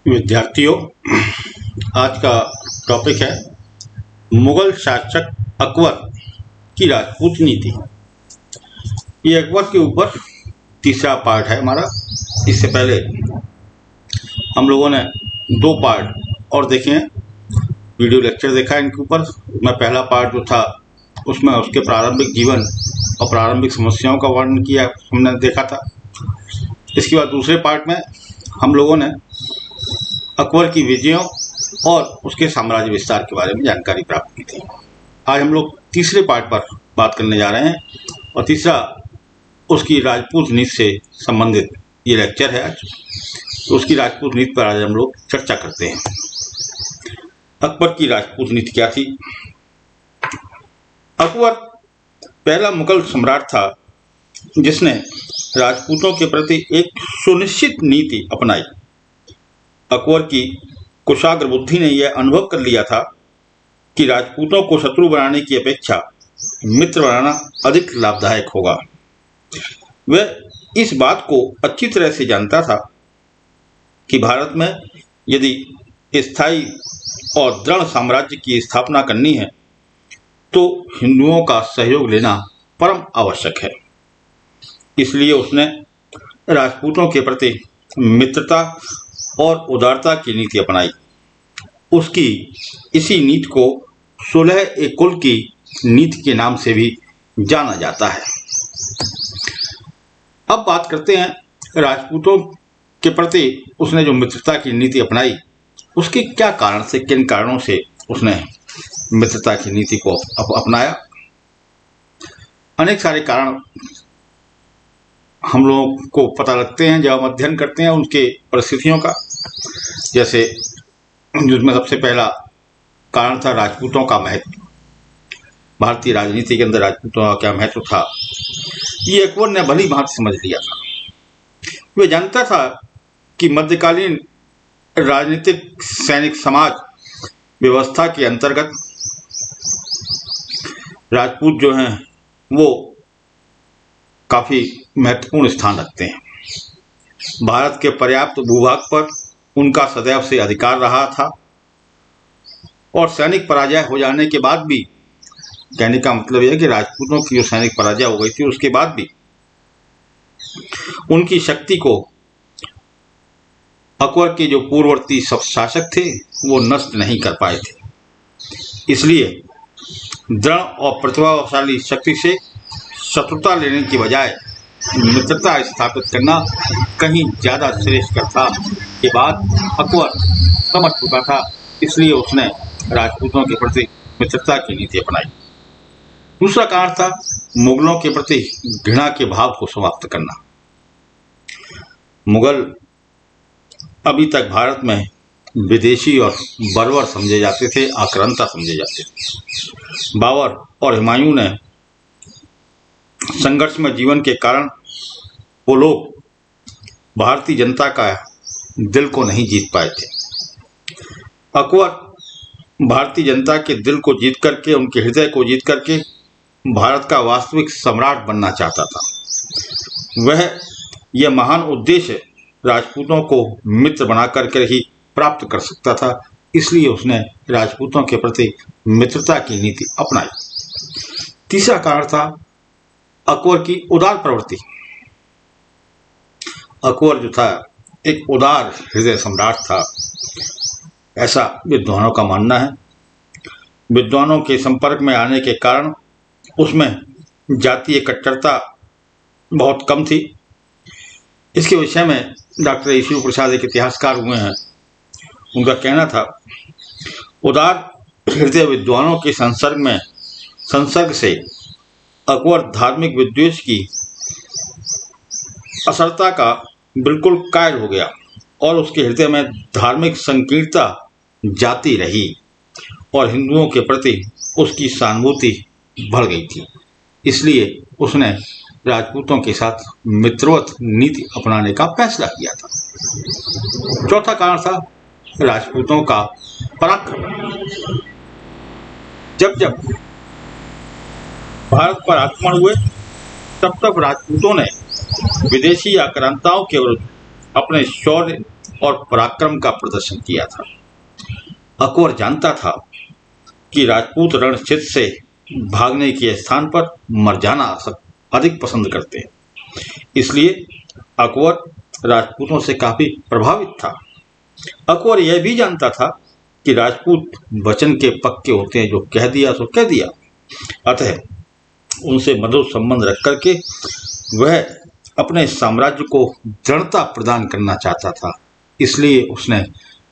विद्यार्थियों, आज का टॉपिक है मुगल शासक अकबर की राजपूत नीति। ये अकबर के ऊपर तीसरा पार्ट है हमारा। इससे पहले हम लोगों ने दो पार्ट और देखे हैं, वीडियो लेक्चर देखा है इनके ऊपर। मैं पहला पार्ट जो था उसमें उसके प्रारंभिक जीवन और प्रारंभिक समस्याओं का वर्णन किया, हमने देखा था। इसके बाद दूसरे पार्ट में हम लोगों ने अकबर की विजयों और उसके साम्राज्य विस्तार के बारे में जानकारी प्राप्त की थी। आज हम लोग तीसरे पार्ट पर बात करने जा रहे हैं और तीसरा उसकी राजपूत नीति से संबंधित ये लेक्चर है। आज तो उसकी राजपूत नीति पर आज हम लोग चर्चा करते हैं। अकबर की राजपूत नीति क्या थी? अकबर पहला मुगल सम्राट था जिसने राजपूतों के प्रति एक सुनिश्चित नीति अपनाई। अकबर की कुशाग्र बुद्धि ने यह अनुभव कर लिया था कि राजपूतों को शत्रु बनाने की अपेक्षा मित्र बनाना अधिक लाभदायक होगा। वह इस बात को अच्छी तरह से जानता था कि भारत में यदि स्थायी और दृढ़ साम्राज्य की स्थापना करनी है तो हिंदुओं का सहयोग लेना परम आवश्यक है। इसलिए उसने राजपूतों के प्रति मित्रता और उदारता की नीति अपनाई। उसकी इसी नीति को 16 कुल की नीति के नाम से भी जाना जाता है। अब बात करते हैं राजपूतों के प्रति उसने जो मित्रता की नीति अपनाई, उसके क्या कारण से, किन कारणों से उसने मित्रता की नीति को अपनाया। अनेक सारे कारण हम लोगों को पता लगते हैं जब हम अध्ययन करते हैं उनके परिस्थितियों का। जैसे जिसमें सबसे पहला कारण था राजपूतों का महत्व। भारतीय राजनीति के अंदर राजपूतों का क्या महत्व था, ये अकबर ने भली भांति समझ लिया था। वह जानता था कि मध्यकालीन राजनीतिक सैनिक समाज व्यवस्था के अंतर्गत राजपूत जो हैं वो काफी महत्वपूर्ण स्थान रखते हैं। भारत के पर्याप्त भूभाग पर उनका सदैव से अधिकार रहा था और सैनिक पराजय हो जाने के बाद भी, कहने का मतलब यह है कि राजपूतों की जो सैनिक पराजय हो गई थी उसके बाद भी उनकी शक्ति को अकबर के जो पूर्ववर्ती शासक थे वो नष्ट नहीं कर पाए थे। इसलिए दृढ़ और प्रतिभाशाली शक्ति से शत्रुता लेने की बजाय मित्रता स्थापित करना कहीं ज्यादा श्रेष्ठ था। के बाद अकबर समझ चुका था, इसलिए उसने राजपूतों के प्रति मित्रता की नीति अपनाई। दूसरा कारण था मुगलों के प्रति घृणा के भाव को समाप्त करना। मुगल अभी तक भारत में विदेशी और बर्बर समझे जाते थे, आक्रांता समझे जाते थे। बाबर और हुमायूं ने संघर्ष में जीवन के कारण वो लोग भारतीय जनता का दिल को नहीं जीत पाए थे। अकबर भारतीय जनता के दिल को जीत करके, उनके हृदय को जीत करके भारत का वास्तविक सम्राट बनना चाहता था। वह यह महान उद्देश्य राजपूतों को मित्र बना करके ही प्राप्त कर सकता था। इसलिए उसने राजपूतों के प्रति मित्रता की नीति अपनाई। तीसरा कारण था अकबर की उदार प्रवृत्ति। अकबर जो था एक उदार हृदय सम्राट था, ऐसा विद्वानों का मानना है। विद्वानों के संपर्क में आने के कारण उसमें जातीय कट्टरता बहुत कम थी। इसके विषय में डॉक्टर ईश्वर प्रसाद एक इतिहासकार हुए हैं, उनका कहना था उदार हृदय विद्वानों के संसर्ग से अकबर धार्मिक विद्वेष की असरता का बिल्कुल कायल हो गया और उसके हृदय में धार्मिक संकीर्णता जाती रही और हिंदुओं के प्रति उसकी सहानुभूति बढ़ गई थी। इसलिए उसने राजपूतों के साथ मित्रवत नीति अपनाने का फैसला किया था। चौथा कारण था राजपूतों का पराक्रम। जब जब भारत पर आक्रमण हुए तब तब राजपूतों ने विदेशी आक्रांताओं के विरुद्ध अपने शौर्य और पराक्रम का प्रदर्शन किया था। अकबर जानता था कि राजपूत रणक्षेत्र से भागने के स्थान पर मर जाना अधिक पसंद करते हैं, इसलिए अकबर राजपूतों से काफी प्रभावित था। अकबर यह भी जानता था कि राजपूत वचन के पक्के होते हैं, जो कह दिया सो कह दिया। अतः उनसे मधुर संबंध रख करके वह अपने साम्राज्य को दृढ़ता प्रदान करना चाहता था। इसलिए उसने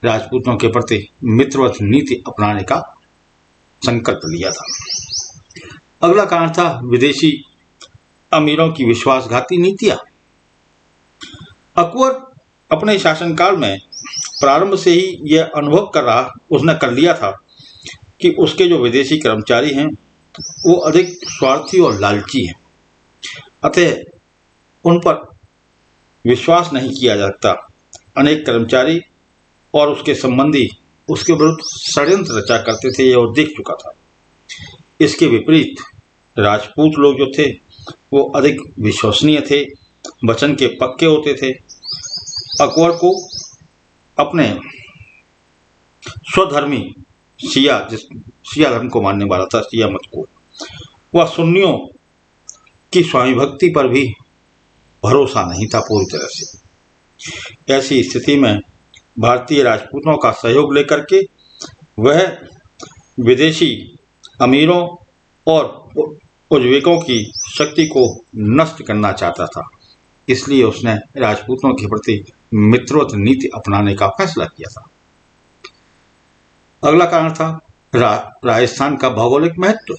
राजपूतों के प्रति मित्रवत नीति अपनाने का संकल्प लिया था। अगला कारण था विदेशी अमीरों की विश्वासघाती नीतियां। अकबर अपने शासनकाल में प्रारंभ से ही यह अनुभव उसने कर लिया था कि उसके जो विदेशी कर्मचारी हैं वो अधिक स्वार्थी और लालची हैं। अतः उन पर विश्वास नहीं किया जा सकता। अनेक कर्मचारी और उसके संबंधी उसके विरुद्ध षड्यंत्र रचा करते थे, यह वो देख चुका था। इसके विपरीत राजपूत लोग जो थे वो अधिक विश्वसनीय थे, वचन के पक्के होते थे। अकबर को अपने स्वधर्मी शिया धर्म को मानने वाला था, शिया मत को, वह सुन्नियों की स्वामी भक्ति पर भी भरोसा नहीं था पूरी तरह से। ऐसी स्थिति में भारतीय राजपूतों का सहयोग लेकर के वह विदेशी अमीरों और उज्बेकों की शक्ति को नष्ट करना चाहता था। इसलिए उसने राजपूतों के प्रति मित्रवत नीति अपनाने का फैसला किया था। अगला कारण था राजस्थान का भौगोलिक महत्व।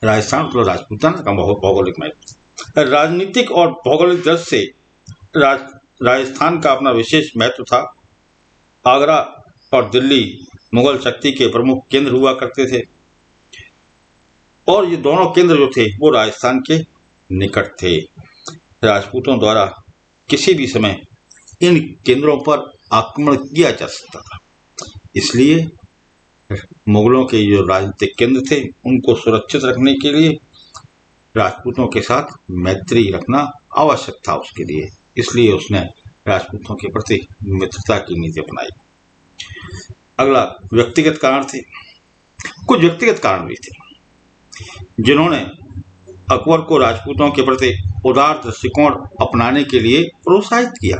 राजस्थान तो राजपूताना का भौगोलिक महत्व, राजनीतिक और भौगोलिक दृष्टि से राजस्थान का अपना विशेष महत्व था। आगरा और दिल्ली मुगल शक्ति के प्रमुख केंद्र हुआ करते थे और ये दोनों केंद्र जो थे वो राजस्थान के निकट थे। राजपूतों द्वारा किसी भी समय इन केंद्रों पर आक्रमण किया जा सकता था। इसलिए मुगलों के जो राजनीतिक केंद्र थे उनको सुरक्षित रखने के लिए राजपूतों के साथ मैत्री रखना आवश्यक था उसके लिए। इसलिए उसने राजपूतों के प्रति मित्रता की नीति अपनाई। अगला व्यक्तिगत कारण थे। कुछ व्यक्तिगत कारण भी थे जिन्होंने अकबर को राजपूतों के प्रति उदार दृष्टिकोण अपनाने के लिए प्रोत्साहित किया।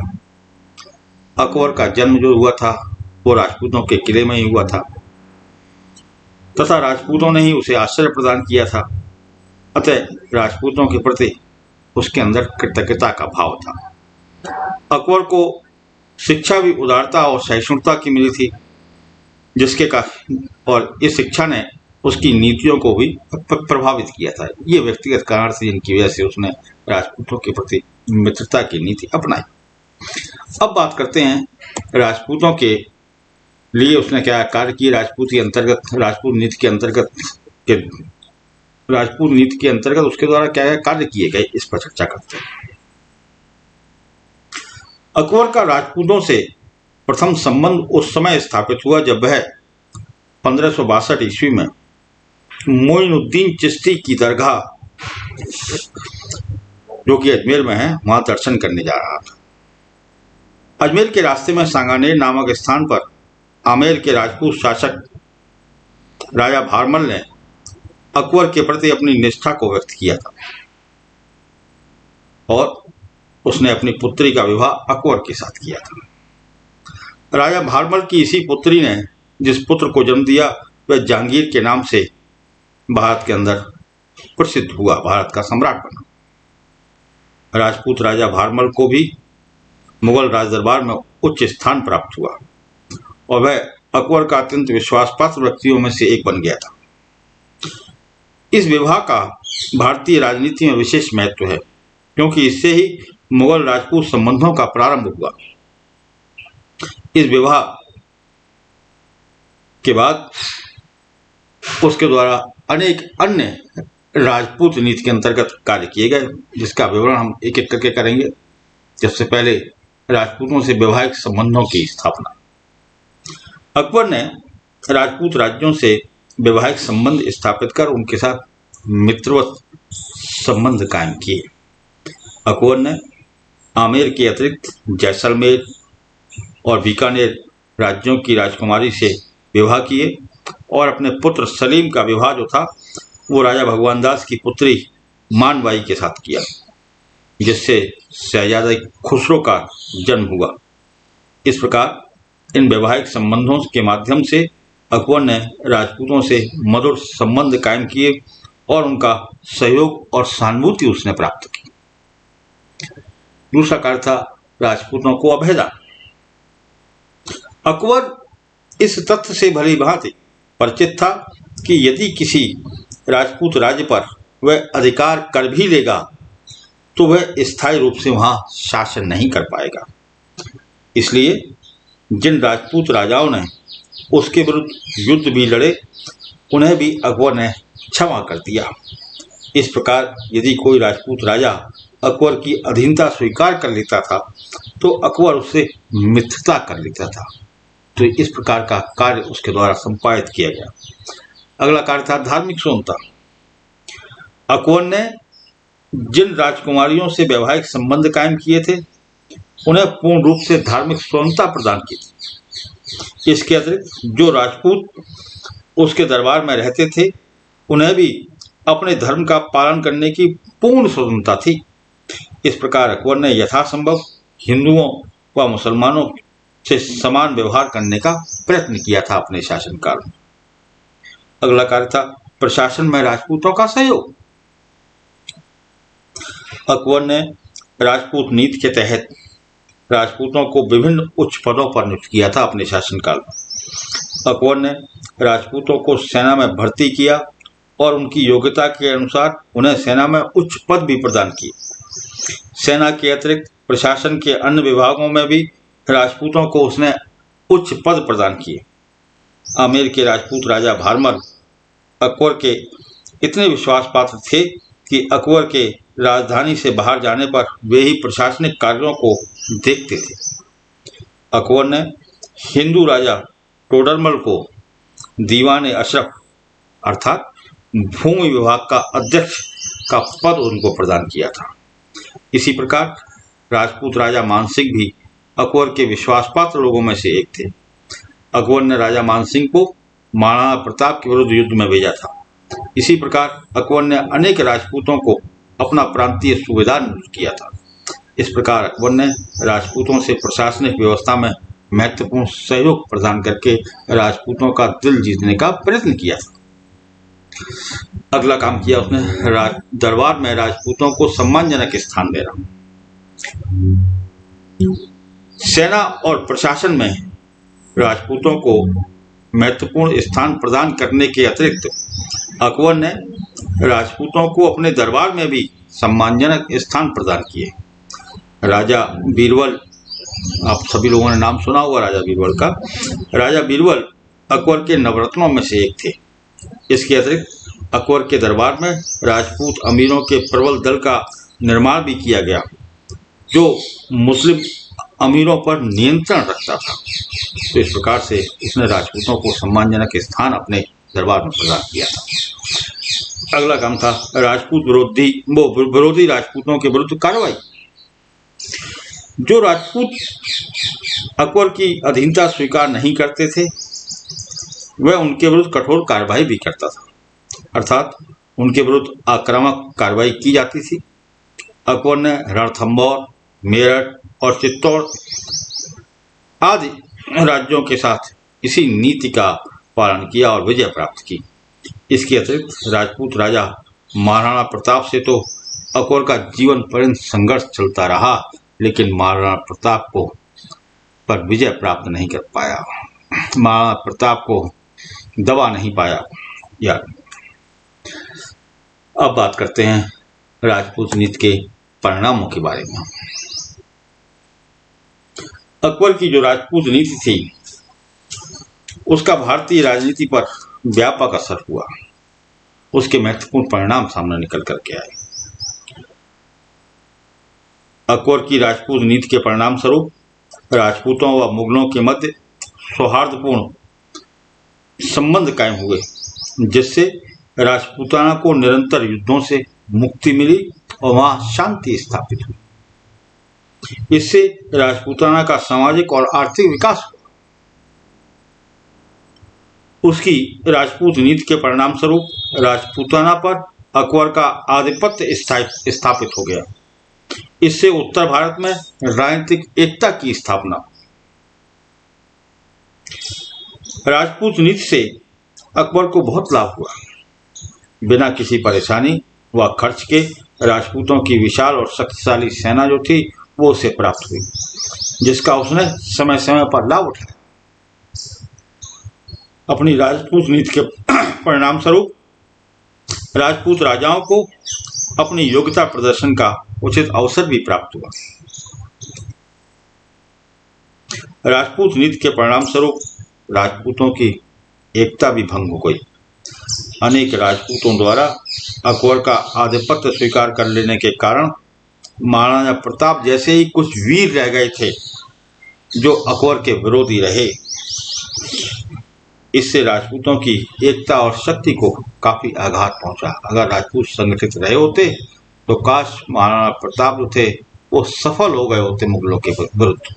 अकबर का जन्म जो हुआ था वो राजपूतों के किले में ही हुआ था तथा राजपूतों ने ही उसे आश्रय प्रदान किया था। अतः राजपूतों के प्रति उसके अंदर कृतज्ञता का भाव था। अकबर को शिक्षा भी उदारता और सहिष्णुता की मिली थी, जिसके और इस शिक्षा ने उसकी नीतियों को भी प्रभावित किया था। ये व्यक्तिगत कारण थे जिनकी वजह से उसने राजपूतों के प्रति मित्रता की नीति अपनाई। अब बात करते हैं राजपूतों के लिए उसने क्या कार्य किए। राजपूत नीति के अंतर्गत उसके द्वारा क्या कार्य किए गए, इस पर चर्चा करते हैं। अकबर का राजपूतों से प्रथम संबंध उस समय स्थापित हुआ जब वह 1562 ईस्वी में मोइनुद्दीन चिश्ती की दरगाह जो कि अजमेर में है वहां दर्शन करने जा रहा था। अजमेर के रास्ते में सांगानेर नामक स्थान पर आमेर के राजपूत शासक राजा भारमल ने अकबर के प्रति अपनी निष्ठा को व्यक्त किया था और उसने अपनी पुत्री का विवाह अकबर के साथ किया था। राजा भारमल की इसी पुत्री ने जिस पुत्र को जन्म दिया वह जहांगीर के नाम से भारत के अंदर प्रसिद्ध हुआ, भारत का सम्राट बना। राजपूत राजा भारमल को भी मुगल राज दरबार में उच्च स्थान प्राप्त हुआ और वह अकबर का अत्यंत विश्वासपात्र व्यक्तियों में से एक बन गया था। इस विवाह का भारतीय राजनीति में विशेष महत्व है क्योंकि इससे ही मुगल राजपूत संबंधों का प्रारंभ हुआ। इस विवाह के बाद उसके द्वारा अनेक अन्य राजपूत नीति के अंतर्गत कार्य किए गए, जिसका विवरण हम एक एक करके करेंगे। सबसे पहले राजपूतों से वैवाहिक संबंधों की स्थापना। अकबर ने राजपूत राज्यों से वैवाहिक संबंध स्थापित कर उनके साथ मित्रवत संबंध कायम किए। अकबर ने आमेर के अतिरिक्त जैसलमेर और बीकानेर राज्यों की राजकुमारी से विवाह किए और अपने पुत्र सलीम का विवाह जो था वो राजा भगवान दास की पुत्री मानबाई के साथ किया, जिससे शहजादा खुसरो का जन्म हुआ। इस प्रकार इन वैवाहिक संबंधों के माध्यम से अकबर ने राजपूतों से मधुर संबंध कायम किए और उनका सहयोग और सहानुभूति उसने प्राप्त की। दूसरा कार्य था राजपूतों को अभेदा। अकबर इस तथ्य से भली भांति परिचित था कि यदि किसी राजपूत राज्य पर वह अधिकार कर भी लेगा तो वह स्थायी रूप से वहां शासन नहीं कर पाएगा। इसलिए जिन राजपूत राजाओं ने उसके विरुद्ध युद्ध भी लड़े उन्हें भी अकबर ने क्षमा कर दिया। इस प्रकार यदि कोई राजपूत राजा अकबर की अधीनता स्वीकार कर लेता था तो अकबर उससे मित्रता कर लेता था। तो इस प्रकार का कार्य उसके द्वारा संपादित किया गया। अगला कार्य था धार्मिक स्वतंत्रता। अकबर ने जिन राजकुमारियों से वैवाहिक संबंध कायम किए थे उन्हें पूर्ण रूप से धार्मिक स्वतंत्रता प्रदान की थी। इसके अतिरिक्त जो राजपूत उसके दरबार में रहते थे उन्हें भी अपने धर्म का पालन करने की पूर्ण स्वतंत्रता थी। इस प्रकार अकबर ने यथासंभव हिंदुओं व मुसलमानों से समान व्यवहार करने का प्रयत्न किया था अपने शासनकाल में। अगला कार्य था प्रशासन में राजपूतों का सहयोग। अकबर ने राजपूत नीति के तहत राजपूतों को विभिन्न उच्च पदों पर नियुक्त किया था अपने शासनकाल में। अकबर ने राजपूतों को सेना में भर्ती किया और उनकी योग्यता के अनुसार उन्हें सेना में उच्च पद भी प्रदान किए। सेना के अतिरिक्त प्रशासन के अन्य विभागों में भी राजपूतों को उसने उच्च पद प्रदान किए। आमेर के राजपूत राजा भारमल अकबर के इतने विश्वास पात्र थे कि अकबर के राजधानी से बाहर जाने पर वे ही प्रशासनिक कार्यों को देखते थे। अकबर ने हिंदू राजा टोडरमल को दीवान अशरफ अर्थात भूमि विभाग का अध्यक्ष का पद उनको प्रदान किया था। इसी प्रकार राजपूत राजा मानसिंह भी अकबर के विश्वासपात्र लोगों में से एक थे। अकबर ने राजा मानसिंह को महाराणा प्रताप के विरुद्ध युद्ध में भेजा था। इसी प्रकार अकबर ने अनेक राजपूतों को अपना प्रांतीय सूबेदार नियुक्त किया था। इस प्रकार अकबर ने राजपूतों से प्रशासनिक व्यवस्था में महत्वपूर्ण सहयोग प्रदान करके राजपूतों का दिल जीतने का प्रयत्न किया था। अगला काम किया उसने दरबार में राजपूतों को सम्मानजनक स्थान देना। सेना और प्रशासन में राजपूतों को महत्वपूर्ण स्थान प्रदान करने के अतिरिक्त अकबर ने राजपूतों को अपने दरबार में भी सम्मानजनक स्थान प्रदान किए। राजा बीरबल, आप सभी लोगों ने नाम सुना होगा राजा बीरबल का। राजा बीरबल अकबर के नवरत्नों में से एक थे। इसके अतिरिक्त अकबर के दरबार में राजपूत अमीरों के प्रबल दल का निर्माण भी किया गया जो मुस्लिम अमीरों पर नियंत्रण रखता था। तो इस प्रकार से उसने राजपूतों को सम्मानजनक स्थान अपने दरबार में प्रदान किया था। अगला काम था राजपूत विरोधी राजपूतों के विरुद्ध कार्रवाई। जो राजपूत अकबर की अधीनता स्वीकार नहीं करते थे वह उनके विरुद्ध कठोर कार्रवाई भी करता था, अर्थात उनके विरुद्ध आक्रामक कार्रवाई की जाती थी। अकबर ने रणथंभौर, मेरठ और चित्तौड़ आदि राज्यों के साथ इसी नीति का पालन किया और विजय प्राप्त की। इसके अतिरिक्त राजपूत राजा महाराणा प्रताप से तो अकबर का जीवन पर्यंत संघर्ष चलता रहा, लेकिन महाराणा प्रताप को पर विजय प्राप्त नहीं कर पाया, महाराणा प्रताप को दबा नहीं पाया। यार अब बात करते हैं राजपूत नीति के परिणामों के बारे में। अकबर की जो राजपूत नीति थी उसका भारतीय राजनीति पर व्यापक असर हुआ। उसके महत्वपूर्ण परिणाम सामने निकल करके आए। अकबर की राजपूत नीति के परिणाम स्वरूप राजपूतों व मुगलों के मध्य सौहार्दपूर्ण संबंध कायम हुए, जिससे राजपूताना को निरंतर युद्धों से मुक्ति मिली और वहां शांति स्थापित हुई। इससे राजपूताना का सामाजिक और आर्थिक विकास हुआ। उसकी राजपूत नीति के परिणाम स्वरूप राजपूताना पर अकबर का आधिपत्य स्थापित हो गया। इससे उत्तर भारत में राजनीतिक एकता की स्थापना। राजपूत नीति से अकबर को बहुत लाभ हुआ। बिना किसी परेशानी व खर्च के राजपूतों की विशाल और शक्तिशाली सेना जो थी वो उसे प्राप्त हुई, जिसका उसने समय समय पर लाभ उठाया। अपनी राजपूत नीति के परिणाम स्वरूप राजपूत राजाओं को अपनी योग्यता प्रदर्शन का उचित अवसर भी प्राप्त हुआ। राजपूत नीति के परिणाम स्वरूप राजपूतों की एकता भी भंग हो गई। अनेक राजपूतों द्वारा अकबर का आधिपत्य स्वीकार कर लेने के कारण महाराणा प्रताप जैसे ही कुछ वीर रह गए थे जो अकबर के विरोधी रहे। इससे राजपूतों की एकता और शक्ति को काफी आघात पहुंचा। अगर राजपूत संगठित रहे होते तो काश महाराणा प्रताप जो थे वो सफल हो गए होते मुगलों के विरुद्ध।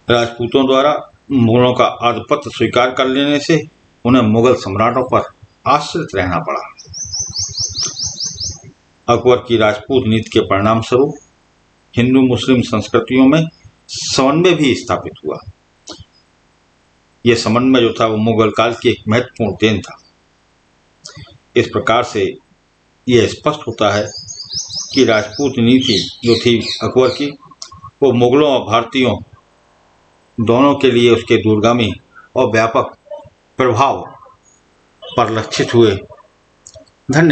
राजपूतों द्वारा मुगलों का आधिपत्य स्वीकार कर लेने से उन्हें मुगल सम्राटों पर आश्रित रहना पड़ा। अकबर की राजपूत नीति के परिणाम स्वरूप हिंदू मुस्लिम संस्कृतियों में समन्वय भी स्थापित हुआ। यह समन्वय जो था वो मुगल काल की एक महत्वपूर्ण देन था। इस प्रकार से यह स्पष्ट होता है कि राजपूत नीति जो थी अकबर की वो मुगलों और भारतीयों दोनों के लिए उसके दूरगामी और व्यापक प्रभाव परिलक्षित हुए। धन्यवाद।